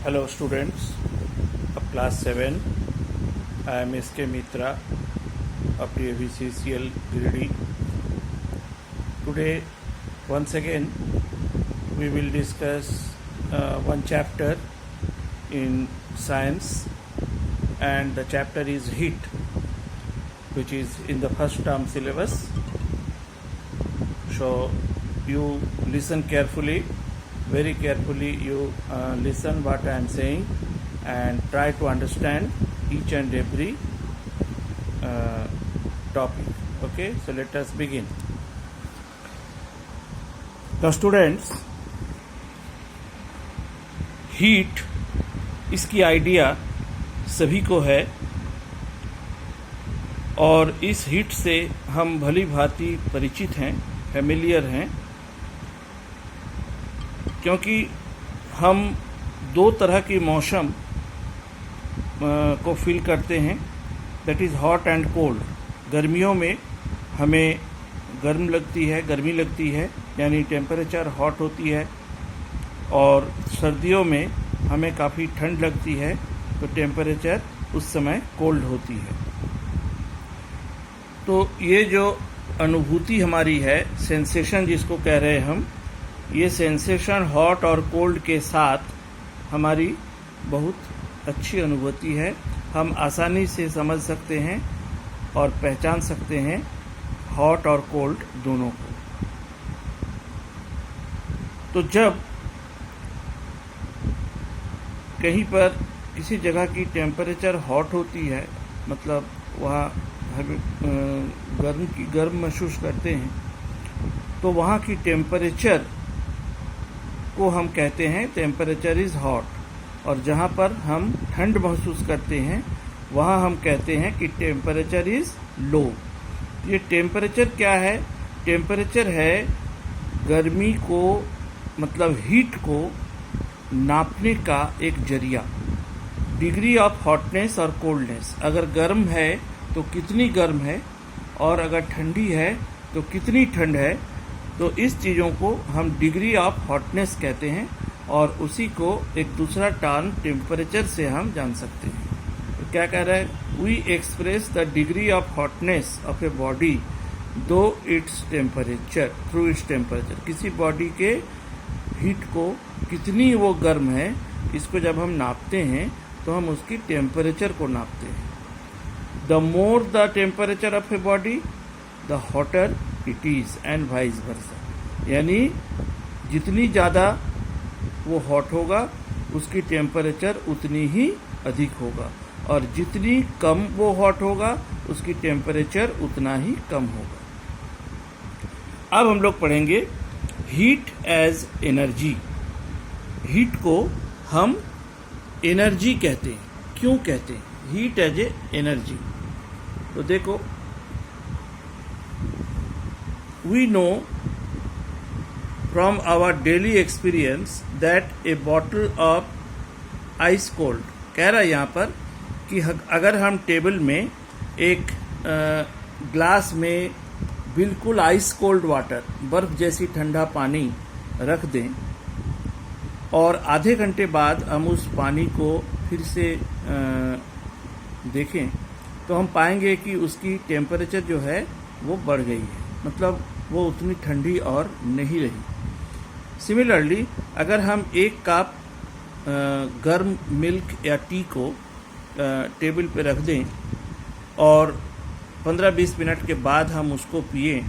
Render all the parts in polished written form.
Hello students of class 7. I am SK Mitra of PAVCCL Grade. Today once again we will discuss one chapter in science, and the chapter is heat, which is in the first term syllabus. So you listen carefully, very carefully you listen what I am saying and try to understand each and every topic. Okay, so let us begin. The students, heat, इसकी idea सभी को है और इस heat से हम भली भांति परिचित हैं, फैमिलियर हैं, क्योंकि हम दो तरह की मौसम को फील करते हैं, that is hot and cold. गर्मियों में हमें गर्मी लगती है यानी टेम्परेचर हॉट होती है, और सर्दियों में हमें काफ़ी ठंड लगती है तो टेम्परेचर उस समय कोल्ड होती है. तो ये जो अनुभूति हमारी है, सेंसेशन जिसको कह रहे हैं हम, ये सेंसेशन हॉट और कोल्ड के साथ हमारी बहुत अच्छी अनुभूति है. हम आसानी से समझ सकते हैं और पहचान सकते हैं हॉट और कोल्ड दोनों को. तो जब कहीं पर किसी जगह की टेम्परेचर हॉट होती है, मतलब वहाँ गर्म महसूस करते हैं, तो वहाँ की टेम्परेचर को हम कहते हैं टेम्परेचर इज़ हॉट, और जहाँ पर हम ठंड महसूस करते हैं वहाँ हम कहते हैं कि टेम्परेचर इज़ लो. ये टेम्परेचर क्या है? टेम्परेचर है गर्मी को, मतलब हीट को नापने का एक जरिया. डिग्री ऑफ हॉटनेस और कोल्डनेस, अगर गर्म है तो कितनी गर्म है और अगर ठंडी है तो कितनी ठंड है, तो इस चीज़ों को हम डिग्री ऑफ हॉटनेस कहते हैं, और उसी को एक दूसरा टर्म टेम्परेचर से हम जान सकते हैं. तो क्या कह रहा है? We express the degree of hotness of a body do its temperature through its temperature. किसी बॉडी के हीट को कितनी वो गर्म है, इसको जब हम नापते हैं तो हम उसकी टेम्परेचर को नापते हैं. The more the temperature of a body the hotter it is, and vice versa. यानी जितनी ज़्यादा वो हॉट होगा उसकी टेम्परेचर उतनी ही अधिक होगा, और जितनी कम वो हॉट होगा उसकी टेम्परेचर उतना ही कम होगा. अब हम लोग पढ़ेंगे हीट एज एनर्जी. हीट को हम एनर्जी कहते हैं. क्यों कहते हैं हीट एज ए एनर्जी? तो देखो, we know from our daily experience that a bottle of ice cold, कह रहा है यहाँ पर कि अगर हम टेबल में एक ग्लास में बिल्कुल आइस कोल्ड वाटर, बर्फ जैसी ठंडा पानी रख दें और आधे घंटे बाद हम उस पानी को फिर से देखें, तो हम पाएंगे कि उसकी टेम्परेचर जो है वो बढ़ गई है, मतलब वो उतनी ठंडी और नहीं रही. सिमिलरली अगर हम एक कप गर्म मिल्क या टी को टेबल पे रख दें और 15-20 मिनट के बाद हम उसको पिए,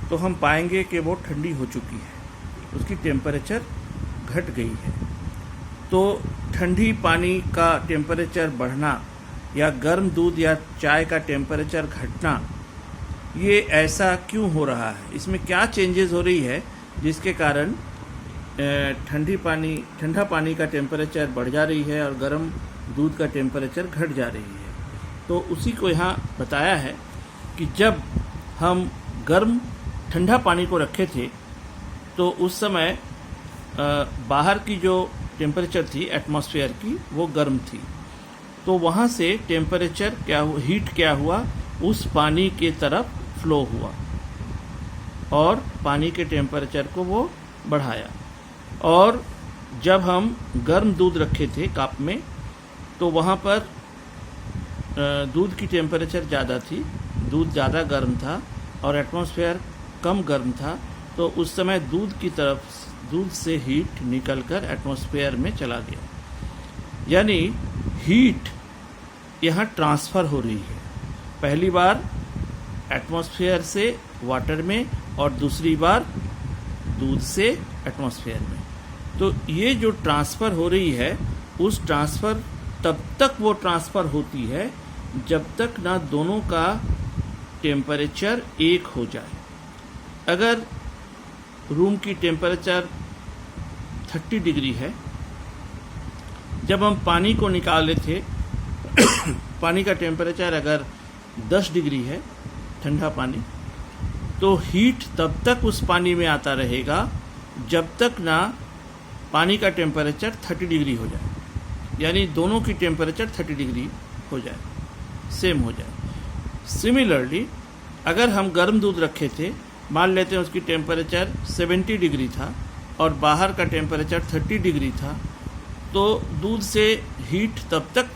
तो हम पाएंगे कि वो ठंडी हो चुकी है, उसकी टेम्परेचर घट गई है. तो ठंडी पानी का टेम्परेचर बढ़ना या गर्म दूध या चाय का टेम्परेचर घटना, ये ऐसा क्यों हो रहा है? इसमें क्या चेंजेस हो रही है जिसके कारण ठंडा पानी का टेम्परेचर बढ़ जा रही है और गर्म दूध का टेम्परेचर घट जा रही है? तो उसी को यहाँ बताया है कि जब हम ठंडा पानी को रखे थे तो उस समय बाहर की जो टेम्परेचर थी एटमॉस्फेयर की, वो गर्म थी. तो वहाँ से टेम्परेचर क्या हुआ, हीट क्या हुआ, उस पानी के तरफ फ्लो हुआ और पानी के टेम्परेचर को वो बढ़ाया. और जब हम गर्म दूध रखे थे कप में, तो वहाँ पर दूध की टेम्परेचर ज़्यादा थी, दूध ज़्यादा गर्म था और एटमॉस्फेयर कम गर्म था, तो उस समय दूध से हीट निकलकर एटमॉस्फेयर में चला गया। यानी हीट यहाँ ट्रांसफ़र हो रही है, पहली बार एटमॉस्फेयर से वाटर में और दूसरी बार दूध से एटमॉस्फेयर में। तो ये जो ट्रांसफ़र हो रही है, उस ट्रांसफ़र तब तक वो ट्रांसफ़र होती है जब तक ना दोनों का टेम्परेचर एक हो जाए। अगर रूम की टेम्परेचर 30 डिग्री है, जब हम पानी को निकाले थे पानी का टेम्परेचर अगर 10 डिग्री है, ठंडा पानी, तो हीट तब तक उस पानी में आता रहेगा जब तक ना पानी का टेम्परेचर 30 डिग्री हो जाए, यानी दोनों की टेम्परेचर 30 डिग्री हो जाए, सेम हो जाए। सिमिलरली अगर हम गर्म दूध रखे थे, मान लेते हैं उसकी टेम्परेचर 70 डिग्री था और बाहर का टेम्परेचर 30 डिग्री था, तो दूध से हीट तब तक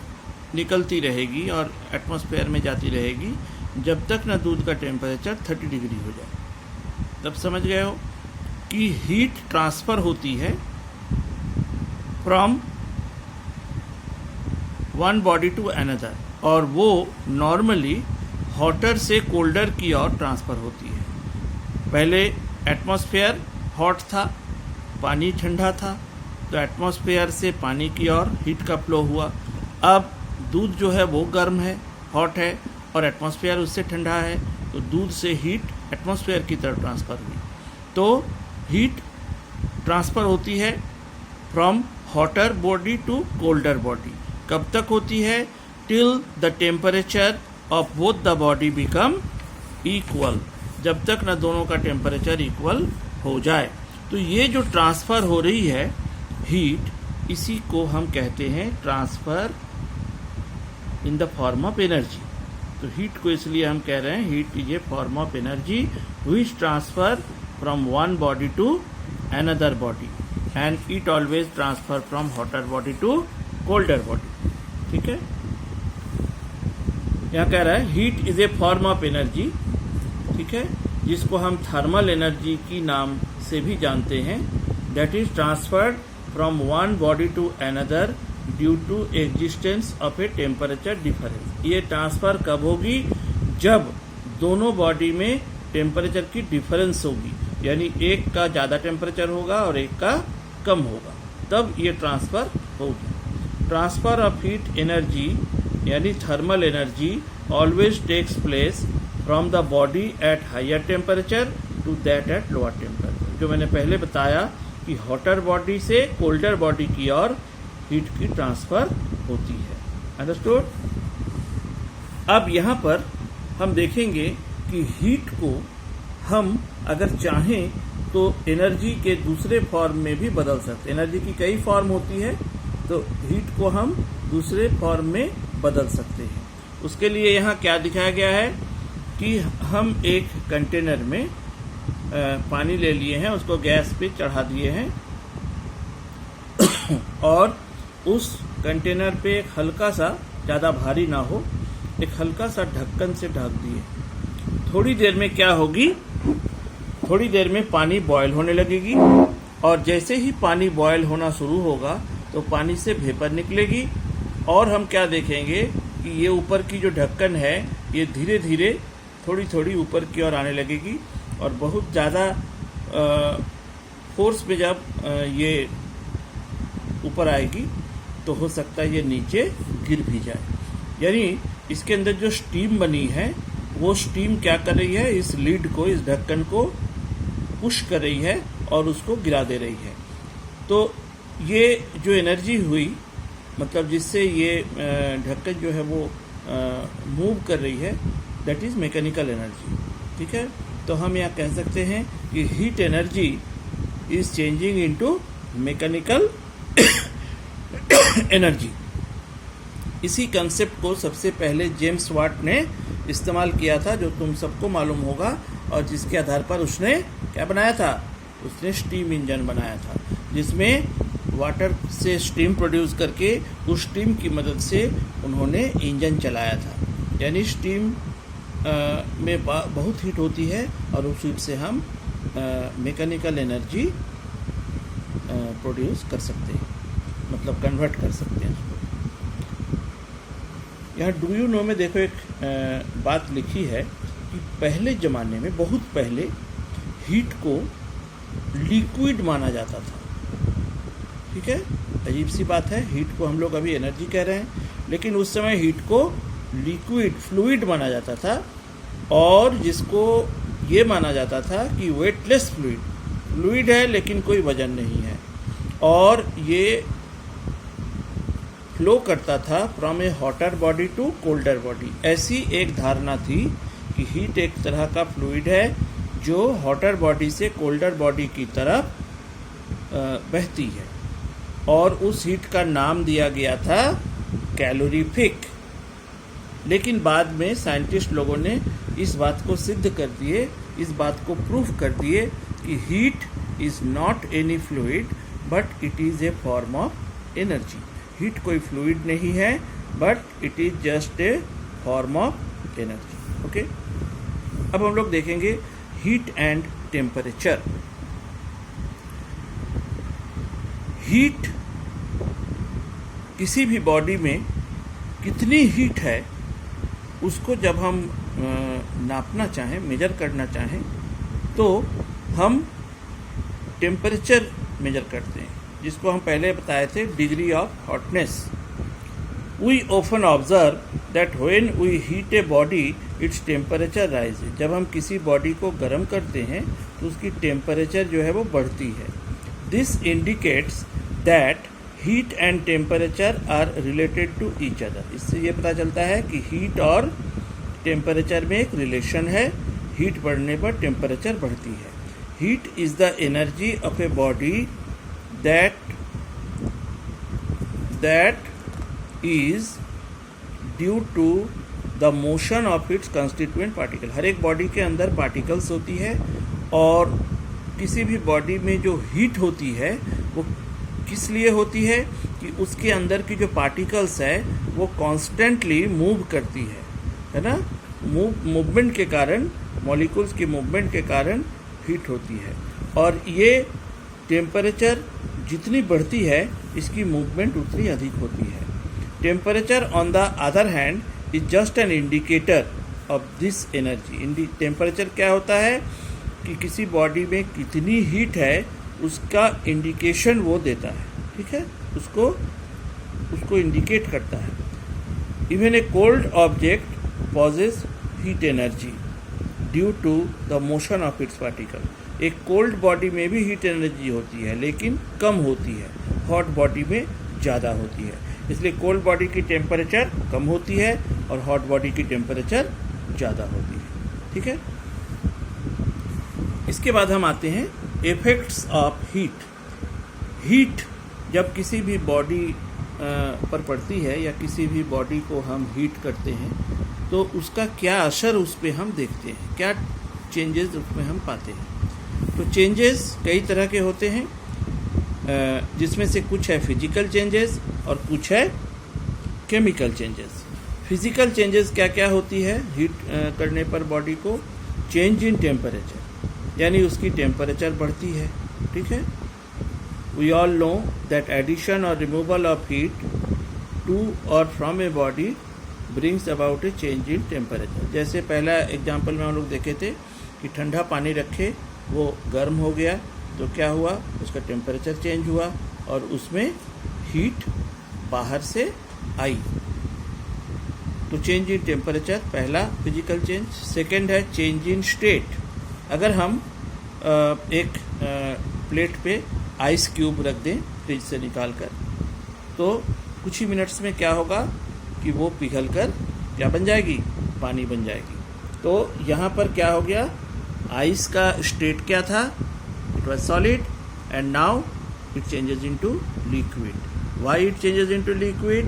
निकलती रहेगी और एटमॉस्फेयर में जाती रहेगी जब तक ना दूध का टेम्परेचर 30 डिग्री हो जाए। तब समझ गए हो कि हीट ट्रांसफ़र होती है from one body to another, और वो नॉर्मली हॉटर से कोल्डर की ओर ट्रांसफ़र होती है। पहले एटमॉस्फेयर हॉट था, पानी ठंडा था, तो एटमॉस्फेयर से पानी की ओर हीट का फ्लो हुआ। अब दूध जो है वो गर्म है, हॉट है, और एटमॉस्फेयर उससे ठंडा है, तो दूध से हीट एटमॉस्फेयर की तरफ ट्रांसफ़र हुई। तो हीट ट्रांसफ़र होती है from hotter body to colder body. कब तक होती है? Till the temperature of both the body become equal, जब तक ना दोनों का टेम्परेचर इक्वल हो जाए। तो ये जो ट्रांसफ़र हो रही है हीट, इसी को हम कहते हैं transfer in the form of energy. तो हीट को इसलिए हम कह रहे हैं heat is a form of energy which transfer from one body to another body, and it always transfer from hotter body to colder body. ठीक है, यहाँ कह रहा है heat is a form of energy, ठीक है, जिसको हम थर्मल एनर्जी की नाम से भी जानते हैं, that is transferred from one body to another due to existence of a temperature difference. ये ट्रांसफर कब होगी? जब दोनों बॉडी में टेम्परेचर की डिफरेंस होगी, यानी एक का ज़्यादा टेम्परेचर होगा और एक का कम होगा, तब ये ट्रांसफर होगी। ट्रांसफर ऑफ हीट एनर्जी यानी thermal energy always takes place from the body at higher temperature to that at lower temperature. जो मैंने पहले बताया कि हॉटर बॉडी से कोल्डर बॉडी की ओर हीट की ट्रांसफर होती है। अंडरस्टूड? अब यहाँ पर हम देखेंगे कि हीट को हम अगर चाहें तो एनर्जी के दूसरे फॉर्म में भी बदल सकते हैं। एनर्जी की कई फॉर्म होती है, तो हीट को हम दूसरे फॉर्म में बदल सकते हैं। उसके लिए यहाँ क्या दिखाया गया है कि हम एक कंटेनर में पानी ले लिए हैं, उसको गैस पे चढ़ा दिए हैं और उस कंटेनर पे एक हल्का सा, ज़्यादा भारी ना हो, एक हल्का सा ढक्कन से ढक दिए। थोड़ी देर में क्या होगी? थोड़ी देर में पानी बॉयल होने लगेगी, और जैसे ही पानी बॉयल होना शुरू होगा तो पानी से वेपर निकलेगी, और हम क्या देखेंगे कि ये ऊपर की जो ढक्कन है ये धीरे धीरे थोड़ी थोड़ी ऊपर की ओर आने लगेगी, और बहुत ज़्यादा फोर्स पे जब ये ऊपर आएगी तो हो सकता है ये नीचे गिर भी जाए। यानी इसके अंदर जो स्टीम बनी है वो स्टीम क्या कर रही है? इस लीड को, इस ढक्कन को पुश कर रही है और उसको गिरा दे रही है। तो ये जो एनर्जी हुई, मतलब जिससे ये ढक्कन जो है वो मूव कर रही है, दैट इज मैकेनिकल एनर्जी। ठीक है, तो हम यहाँ कह सकते हैं कि heat energy is changing into mechanical energy. इसी कंसेप्ट को सबसे पहले जेम्स वाट ने इस्तेमाल किया था, जो तुम सबको मालूम होगा, और जिसके आधार पर उसने क्या बनाया था? उसने स्टीम इंजन बनाया था, जिसमें वाटर से स्टीम प्रोड्यूस करके उस स्टीम की मदद से उन्होंने इंजन चलाया था। यानी स्टीम में बहुत हीट होती है और उस हीट से हम मैकेनिकल एनर्जी प्रोड्यूस कर सकते हैं, मतलब कन्वर्ट कर सकते हैं उसको। यहाँ डू यू नो में देखो एक बात लिखी है कि पहले ज़माने में, बहुत पहले, हीट को लिक्विड माना जाता था। ठीक है, अजीब सी बात है, हीट को हम लोग अभी एनर्जी कह रहे हैं, लेकिन उस समय हीट को लिक्विड, फ्लूइड माना जाता था, और जिसको ये माना जाता था कि वेटलेस फ्लूइड, फ्लूइड है लेकिन कोई वजन नहीं है, और ये फ्लो करता था from a hotter body to colder body. ऐसी एक धारणा थी कि हीट एक तरह का फ्लूइड है जो हॉटर बॉडी से कोल्डर बॉडी की तरफ बहती है, और उस हीट का नाम दिया गया था कैलोरीफिक। लेकिन बाद में साइंटिस्ट लोगों ने इस बात को सिद्ध कर दिए, इस बात को प्रूफ कर दिए कि heat is not any fluid but it is a form of energy. Heat कोई फ्लूइड नहीं है, but it is just a form of energy. Okay, अब हम लोग देखेंगे हीट एंड टेम्परेचर। हीट, किसी भी बॉडी में कितनी हीट है उसको जब हम नापना चाहें, मेजर करना चाहें, तो हम टेम्परेचर मेजर करते हैं, जिसको हम पहले बताए थे degree of hotness. We often observe that when we heat a body its temperature rises. जब हम किसी बॉडी को गर्म करते हैं तो उसकी टेम्परेचर जो है वो बढ़ती है। This indicates that heat and temperature are related to each other. इससे ये पता चलता है कि हीट और टेम्परेचर में एक रिलेशन है, हीट बढ़ने पर टेम्परेचर बढ़ती है। Heat is the energy of a body that is due to the motion of its constituent particle. हर एक बॉडी के अंदर पार्टिकल्स होती है, और किसी भी बॉडी में जो हीट होती है वो किस लिए होती है कि उसके अंदर की जो पार्टिकल्स है वो कॉन्स्टेंटली मूव करती है ना। मूवमेंट के कारण, मॉलिक्यूल्स की मूवमेंट के कारण हीट होती है, और ये टेम्परेचर जितनी बढ़ती है इसकी मूवमेंट उतनी अधिक होती है। Temperature on the other hand is just an indicator of this energy. Temperature क्या होता है कि किसी बॉडी में कितनी हीट है उसका इंडिकेशन वो देता है। ठीक है, उसको इंडिकेट करता है। Even a cold object possess heat energy due to the motion of its particle. एक कोल्ड बॉडी में भी हीट एनर्जी होती है लेकिन कम होती है, हॉट बॉडी में ज़्यादा होती है। इसलिए कोल्ड बॉडी की टेम्परेचर कम होती है और हॉट बॉडी की टेम्परेचर ज़्यादा होती है। ठीक है, इसके बाद हम आते हैं इफेक्ट्स ऑफ हीट। हीट जब किसी भी बॉडी पर पड़ती है या किसी भी बॉडी को हम हीट करते हैं तो उसका क्या असर उस पर हम देखते हैं, क्या चेंजेस उसमें हम पाते हैं। तो चेंजेस कई तरह के होते हैं, जिसमें से कुछ है फिजिकल चेंजेस और कुछ है केमिकल चेंजेस। फिजिकल चेंजेस क्या क्या होती है हीट करने पर बॉडी को? चेंज इन टेम्परेचर, यानी उसकी टेम्परेचर बढ़ती है। ठीक है, we all know that addition और रिमूवल ऑफ हीट टू और from a body brings about a change in temperature. जैसे पहला एग्जाम्पल में हम लोग देखे थे कि ठंडा पानी रखे, वो गर्म हो गया तो क्या हुआ, उसका टेम्परेचर चेंज हुआ और उसमें हीट बाहर से आई। तो चेंज इन टेम्परेचर पहला फिजिकल चेंज। सेकेंड है चेंज इन स्टेट। अगर हम एक प्लेट पे आइस क्यूब रख दें फ्रिज से निकाल कर, तो कुछ ही मिनट्स में क्या होगा कि वो पिघल कर क्या बन जाएगी, पानी बन जाएगी। तो यहाँ पर क्या हो गया, आइस का स्टेट क्या था, it was solid and now it changes into liquid. Why it changes into liquid?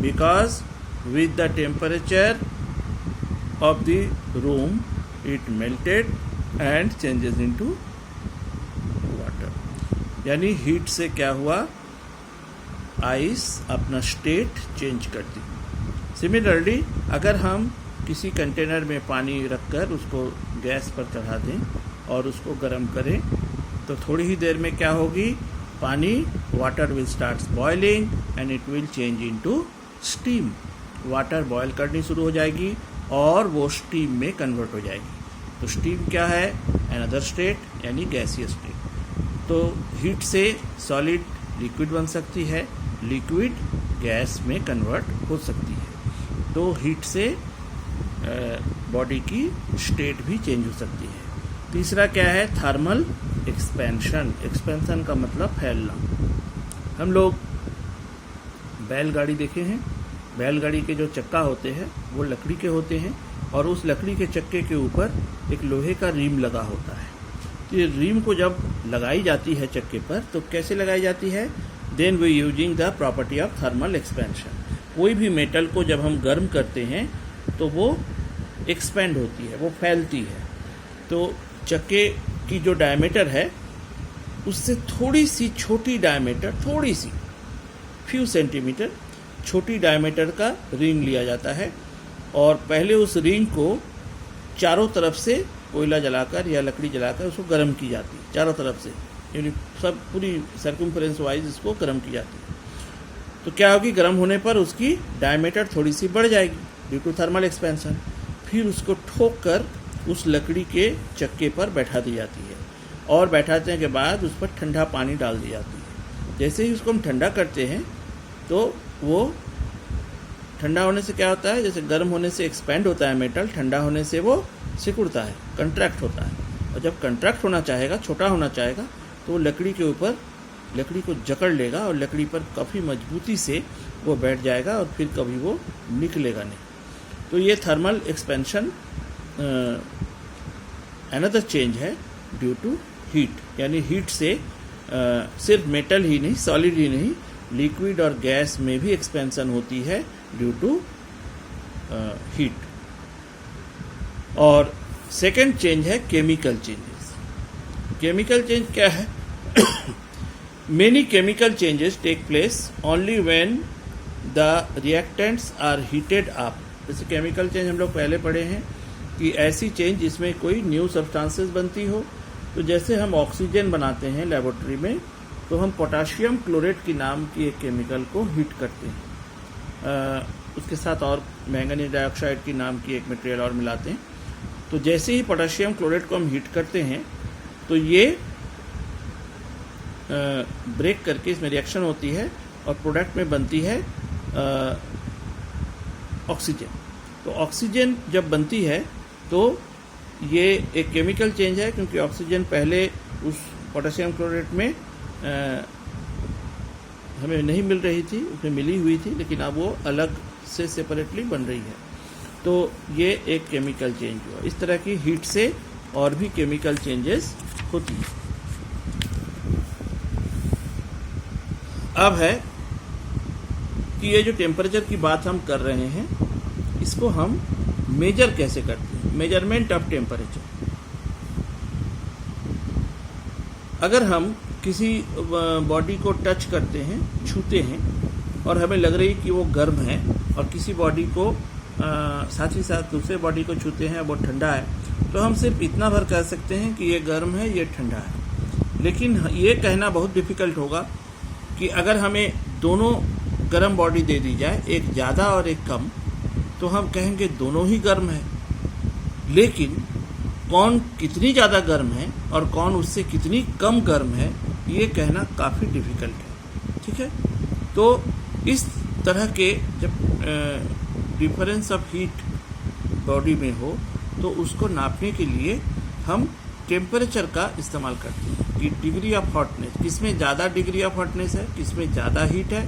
Because with the temperature of the room it melted and changes into water. यानी हीट से क्या हुआ आइस अपना state change करती है। Similarly अगर हम किसी कंटेनर में पानी रखकर उसको गैस पर चढ़ा दें और उसको गर्म करें तो थोड़ी ही देर में क्या होगी, पानी water will start boiling and it will change into steam. Water boil करनी शुरू हो जाएगी और वो स्टीम में कन्वर्ट हो जाएगी। तो स्टीम क्या है, अनदर स्टेट यानी गैसियस स्टेट। तो हीट से सॉलिड लिक्विड बन सकती है, लिक्विड गैस में कन्वर्ट हो सकती है। तो हीट से बॉडी की स्टेट भी चेंज हो सकती है। तीसरा क्या है, थर्मल एक्सपेंशन। एक्सपेंशन का मतलब फैलना। हम लोग बैलगाड़ी देखे हैं, बैलगाड़ी के जो चक्का होते हैं वो लकड़ी के होते हैं और उस लकड़ी के चक्के के ऊपर एक लोहे का रिम लगा होता है। तो ये रिम को जब लगाई जाती है चक्के पर तो कैसे लगाई जाती है, then we using the property of thermal expansion. कोई भी मेटल को जब हम गर्म करते हैं तो वो एक्सपेंड होती है, वो फैलती है। तो चक्के की जो डायमीटर है उससे थोड़ी सी छोटी डायमीटर, थोड़ी सी फ्यू सेंटीमीटर छोटी डायमीटर का रिंग लिया जाता है और पहले उस रिंग को चारों तरफ से कोयला जलाकर या लकड़ी जलाकर उसको गर्म की जाती है, चारों तरफ से, यानी सब पूरी सर्कमफ्रेंस वाइज इसको गर्म की जाती है। तो क्या होगी, गर्म होने पर उसकी डायमीटर थोड़ी सी बढ़ जाएगी ड्यू टू थर्मल एक्सपेंशन। फिर उसको ठोक कर उस लकड़ी के चक्के पर बैठा दी जाती है और बैठाने के बाद उस पर ठंडा पानी डाल दी जाती है। जैसे ही उसको हम ठंडा करते हैं तो वो ठंडा होने से क्या होता है, जैसे गर्म होने से एक्सपेंड होता है मेटल, ठंडा होने से वो सिकुड़ता है, कंट्रैक्ट होता है। और जब कंट्रैक्ट होना चाहेगा, छोटा होना चाहेगा, तो वो लकड़ी के ऊपर लकड़ी को जकड़ लेगा और लकड़ी पर काफ़ी मजबूती से वो बैठ जाएगा और फिर कभी वो निकलेगा नहीं। तो ये थर्मल एक्सपेंशन अनदर चेंज है ड्यू टू हीट। यानी हीट से सिर्फ मेटल ही नहीं, सॉलिड ही नहीं, लिक्विड और गैस में भी एक्सपेंशन होती है ड्यू टू हीट। और सेकेंड चेंज है केमिकल चेंजेस। केमिकल चेंज क्या है, many chemical changes take place only when the reactants are heated up. जैसे केमिकल चेंज हम लोग पहले पढ़े हैं कि ऐसी चेंज जिसमें कोई न्यू सब्सटेंसेस बनती हो। तो जैसे हम ऑक्सीजन बनाते हैं लेबोरेटरी में तो हम पोटाशियम क्लोरेट की नाम की एक केमिकल को हीट करते हैं, उसके साथ और मैंगनीज डाइऑक्साइड की नाम की एक मटेरियल और मिलाते हैं। तो जैसे ही पोटाशियम क्लोरेट को हम हीट करते हैं तो ये ब्रेक करके इसमें रिएक्शन होती है और प्रोडक्ट में बनती है ऑक्सीजन। तो ऑक्सीजन जब बनती है तो ये एक केमिकल चेंज है, क्योंकि ऑक्सीजन पहले उस पोटेशियम क्लोरेट में हमें नहीं मिल रही थी, उसमें मिली हुई थी, लेकिन अब वो अलग से सेपरेटली बन रही है। तो ये एक केमिकल चेंज हुआ। इस तरह की हीट से और भी केमिकल चेंजेस होती है। अब है कि ये जो टेम्परेचर की बात हम कर रहे हैं इसको हम मेजर कैसे करते हैं, मेजरमेंट ऑफ टेम्परेचर। अगर हम किसी बॉडी को टच करते हैं, छूते हैं और हमें लग रही कि वो गर्म है, और किसी बॉडी को साथ ही साथ दूसरे बॉडी को छूते हैं वो ठंडा है, तो हम सिर्फ इतना भर कह सकते हैं कि ये गर्म है, ये ठंडा है। लेकिन ये कहना बहुत डिफ़िकल्ट होगा कि अगर हमें दोनों गर्म बॉडी दे दी जाए, एक ज़्यादा और एक कम, तो हम कहेंगे दोनों ही गर्म है। लेकिन कौन कितनी ज़्यादा गर्म है और कौन उससे कितनी कम गर्म है, ये कहना काफ़ी डिफ़िकल्ट है। ठीक है, तो इस तरह के जब डिफरेंस ऑफ हीट बॉडी में हो तो उसको नापने के लिए हम टेम्परेचर का इस्तेमाल करते हैं कि डिग्री ऑफ हॉटनेस, किसमें ज़्यादा डिग्री ऑफ हॉटनेस है, किसमें ज़्यादा हीट है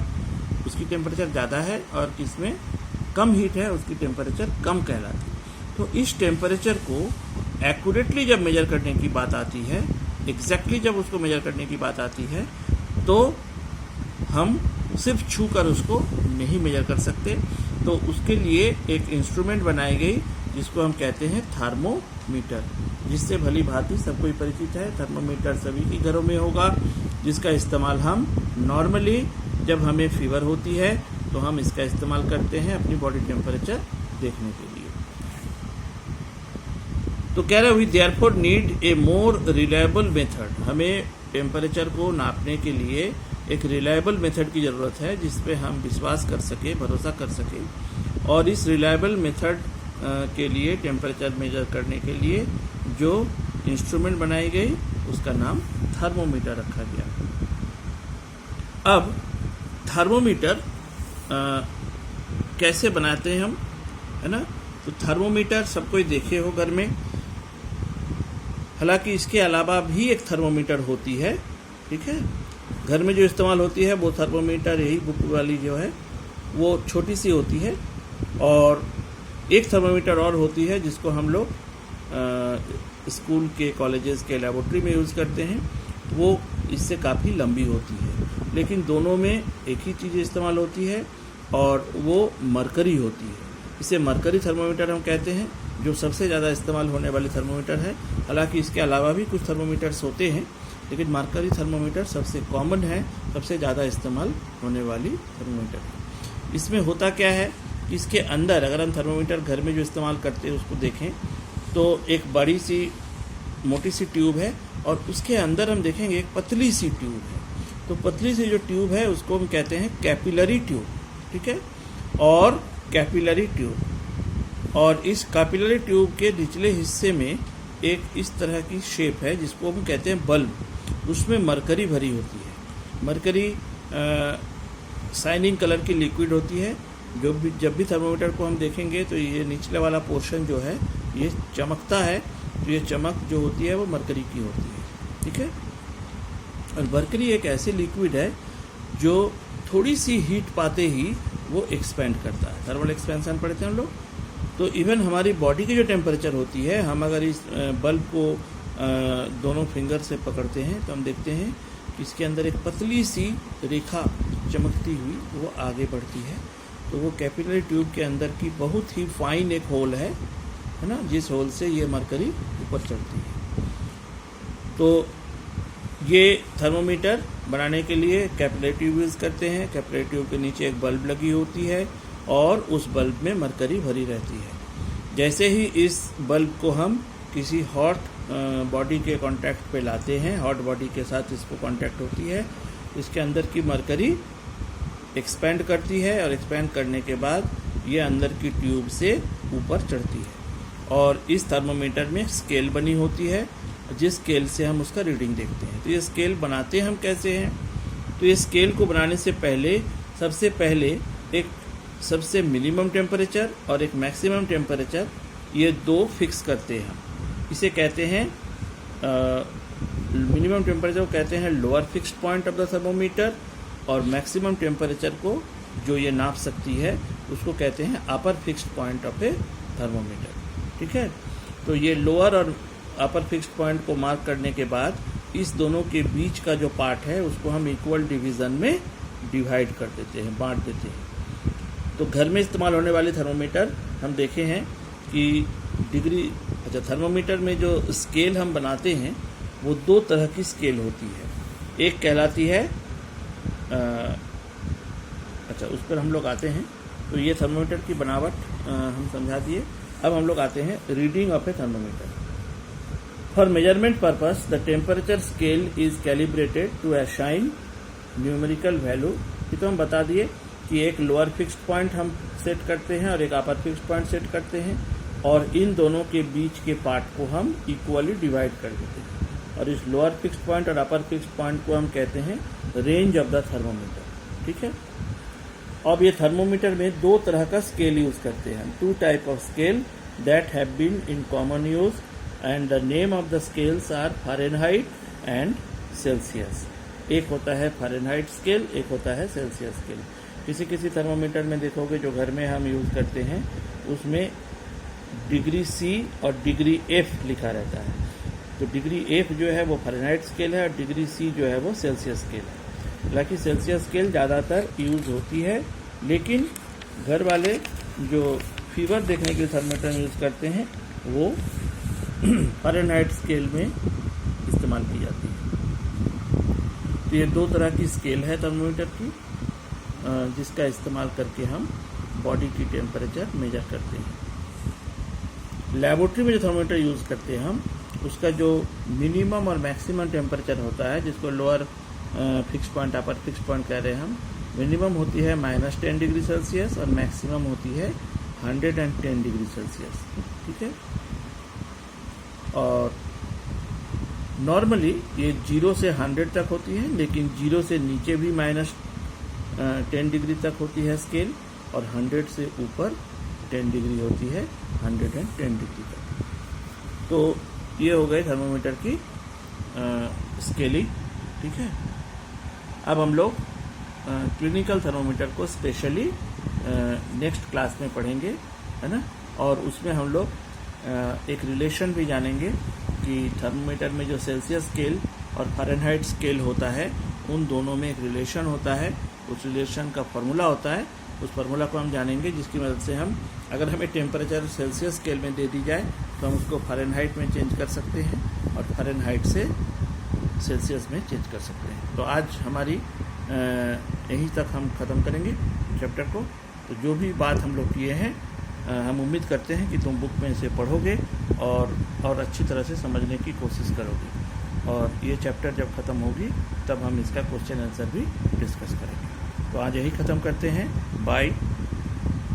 उसकी टेम्परेचर ज़्यादा है, और किसमें कम हीट है उसकी टेम्परेचर कम कहलाती है। तो इस टेम्परेचर को एक्यूरेटली जब मेजर करने की बात आती है, एग्जैक्टली जब उसको मेजर करने की बात आती है, तो हम सिर्फ छू कर उसको नहीं मेजर कर सकते। तो उसके लिए एक इंस्ट्रूमेंट बनाई गई जिसको हम कहते हैं थर्मोमीटर, जिससे भली भांति सब कोई परिचित है। थर्मोमीटर सभी के घरों में होगा, जिसका इस्तेमाल हम नॉर्मली जब हमें फीवर होती है तो हम इसका इस्तेमाल करते हैं अपनी बॉडी टेम्परेचर देखने के लिए। तो कह रहे we therefore need a more reliable method, हमें टेम्परेचर को नापने के लिए एक रिलायबल मेथड की ज़रूरत है जिस पे हम विश्वास कर सके, भरोसा कर सके। और इस रिलायबल मेथड के लिए टेम्परेचर मेजर करने के लिए जो इंस्ट्रूमेंट बनाई गई उसका नाम थर्मोमीटर रखा गया। अब थर्मोमीटर कैसे बनाते हैं हम, है ना। तो थर्मोमीटर सब कोई देखे हो घर में, हालांकि इसके अलावा भी एक थर्मोमीटर होती है, ठीक है। घर में जो इस्तेमाल होती है वो थर्मोमीटर यही बुक वाली जो है वो छोटी सी होती है, और एक थर्मोमीटर और होती है जिसको हम लोग स्कूल के, कॉलेजेस के लेबोरेटरी में यूज़ करते हैं, वो इससे काफ़ी लंबी होती है। लेकिन दोनों में एक ही चीज़ इस्तेमाल होती है और वो मरकरी होती है। इसे मरकरी थर्मोमीटर हम कहते हैं, जो सबसे ज़्यादा इस्तेमाल होने वाली थर्मोमीटर है। हालांकि इसके अलावा भी कुछ थर्मोमीटर्स होते हैं, लेकिन मरकरी थर्मोमीटर सबसे कॉमन है, सबसे ज़्यादा इस्तेमाल होने वाली थर्मोमीटर है। इसमें होता क्या है कि इसके अंदर, अगर हम थर्मोमीटर घर में जो इस्तेमाल करते हैं उसको देखें तो एक बड़ी सी मोटी सी ट्यूब है और उसके अंदर हम देखेंगे एक पतली सी ट्यूब है। तो पतली सी जो ट्यूब है उसको हम कहते हैं कैपिलरी ट्यूब, ठीक है, और कैपिलरी ट्यूब। और इस कैपिलरी ट्यूब के निचले हिस्से में एक इस तरह की शेप है जिसको हम कहते हैं बल्ब, उसमें मरकरी भरी होती है। मरकरी शाइनिंग कलर की लिक्विड होती है। जब भी थर्मोमीटर को हम देखेंगे तो ये निचले वाला पोर्शन जो है ये चमकता है, तो ये चमक जो होती है वो मरकरी की होती है, ठीक है। और मरकरी एक ऐसी लिक्विड है जो थोड़ी सी हीट पाते ही वो एक्सपेंड करता है। थर्मल एक्सपेंशन पढ़ते हैं हम लोग। तो इवन हमारी बॉडी की जो टेम्परेचर होती है, हम अगर इस बल्ब को दोनों फिंगर से पकड़ते हैं तो हम देखते हैं कि इसके अंदर एक पतली सी रेखा चमकती हुई वो आगे बढ़ती है। तो वो कैपिलरी ट्यूब के अंदर की बहुत ही फाइन एक होल है ना, जिस होल से ये मरकरी ऊपर चढ़ती है। तो ये थर्मोमीटर बनाने के लिए कैपिलरी ट्यूब यूज़ करते हैं। कैपिलरी ट्यूब के नीचे एक बल्ब लगी होती है और उस बल्ब में मरकरी भरी रहती है। जैसे ही इस बल्ब को हम किसी हॉट बॉडी के कांटेक्ट पे लाते हैं, हॉट बॉडी के साथ इसको कांटेक्ट होती है, इसके अंदर की मरकरी एक्सपेंड करती है और एक्सपेंड करने के बाद ये अंदर की ट्यूब से ऊपर चढ़ती है। और इस थर्मोमीटर में स्केल बनी होती है जिस स्केल से हम उसका रीडिंग देखते हैं। तो ये स्केल बनाते हम कैसे हैं, तो ये स्केल को बनाने से पहले सबसे पहले एक सबसे मिनिमम टेम्परेचर और एक मैक्सिमम टेम्परेचर, ये दो फिक्स करते हैं हम। इसे कहते हैं मिनिमम टेम्परेचर को कहते हैं lower fixed point of the thermometer, और मैक्सिमम टेम्परेचर को जो ये नाप सकती है उसको कहते हैं upper fixed point of a thermometer, ठीक है। तो ये लोअर और अपर फिक्स्ड पॉइंट को मार्क करने के बाद इस दोनों के बीच का जो पार्ट है उसको हम इक्वल डिवीज़न में डिवाइड कर देते हैं, बांट देते हैं। तो घर में इस्तेमाल होने वाले थर्मोमीटर हम देखे हैं कि थर्मोमीटर में जो स्केल हम बनाते हैं वो दो तरह की स्केल होती है। एक कहलाती है उस पर हम लोग आते हैं। तो ये थर्मोमीटर की बनावट हम समझा दिए। अब हम लोग आते हैं reading of a thermometer. For measurement purpose the temperature scale is calibrated to assign numerical value. ये तो हम बता दिए कि एक लोअर फिक्स्ड पॉइंट हम सेट करते हैं और एक अपर फिक्स्ड पॉइंट सेट करते हैं, और इन दोनों के बीच के पार्ट को हम इक्वली डिवाइड कर देते हैं। और इस लोअर फिक्स्ड पॉइंट और अपर फिक्स्ड पॉइंट को हम कहते हैं रेंज ऑफ द थर्मोमीटर, ठीक है। अब ये थर्मोमीटर में दो तरह का स्केल यूज करते हैं, two type of scale that have been in common use, and the name of the scales are Fahrenheit and Celsius. एक होता है फ़ारेनहाइट स्केल, एक होता है सेल्सियस स्केल। किसी किसी थर्मोमीटर में देखोगे जो घर में हम यूज़ करते हैं उसमें डिग्री सी और डिग्री एफ लिखा रहता है। तो डिग्री एफ जो है वो फ़ारेनहाइट स्केल है और डिग्री सी जो है वो सेल्सियस स्केल है। हालांकि सेल्सियस स्केल ज़्यादातर यूज़ होती है, लेकिन घर वाले जो फीवर देखने के लिए थर्मोमीटर में यूज़ करते हैं वो फ़ारेनहाइट स्केल में इस्तेमाल की जाती है। तो ये दो तरह की स्केल है थर्मोमीटर की। जिसका इस्तेमाल करके हम बॉडी की टेम्परेचर मेजर करते हैं। लेबोरेटरी में जो थर्मोमीटर यूज़ करते हैं हम, उसका जो मिनिमम और मैक्सिमम टेम्परेचर होता है, जिसको lower fix point, upper fix point कह रहे हैं हम, मिनिमम होती है -10 डिग्री सेल्सियस और मैक्सिमम होती है 110 डिग्री सेल्सियस। ठीक है। और नॉर्मली ये 0 से 100 तक होती है, लेकिन 0 से नीचे भी -10 डिग्री तक होती है स्केल, और 100 से ऊपर 10 डिग्री होती है, 110 डिग्री तक। तो ये हो गए थर्मोमीटर की स्केलिंग। ठीक है। अब हम लोग क्लिनिकल थर्मोमीटर को स्पेशली नेक्स्ट क्लास में पढ़ेंगे, है ना। और उसमें हम लोग एक रिलेशन भी जानेंगे कि थर्मोमीटर में जो सेल्सियस स्केल और फ़ारेनहाइट स्केल होता है, उन दोनों में एक रिलेशन होता है। उस रिलेशन का फॉर्मूला होता है, उस फार्मूला को हम जानेंगे, जिसकी मदद से हम, अगर हमें टेम्परेचर सेल्सियस स्केल में दे दी जाए तो हम उसको फ़ारेनहाइट में चेंज कर सकते हैं, और फ़ारेनहाइट से सेल्सियस में चेंज कर सकते हैं। तो आज हमारी यहीं तक हम ख़त्म करेंगे चैप्टर को। तो जो भी बात हम लोग किए हैं, हम उम्मीद करते हैं कि तुम बुक में इसे पढ़ोगे और अच्छी तरह से समझने की कोशिश करोगे। और ये चैप्टर जब ख़त्म होगी तब हम इसका क्वेश्चन आंसर भी डिस्कस करेंगे। तो आज यही ख़त्म करते हैं। बाय।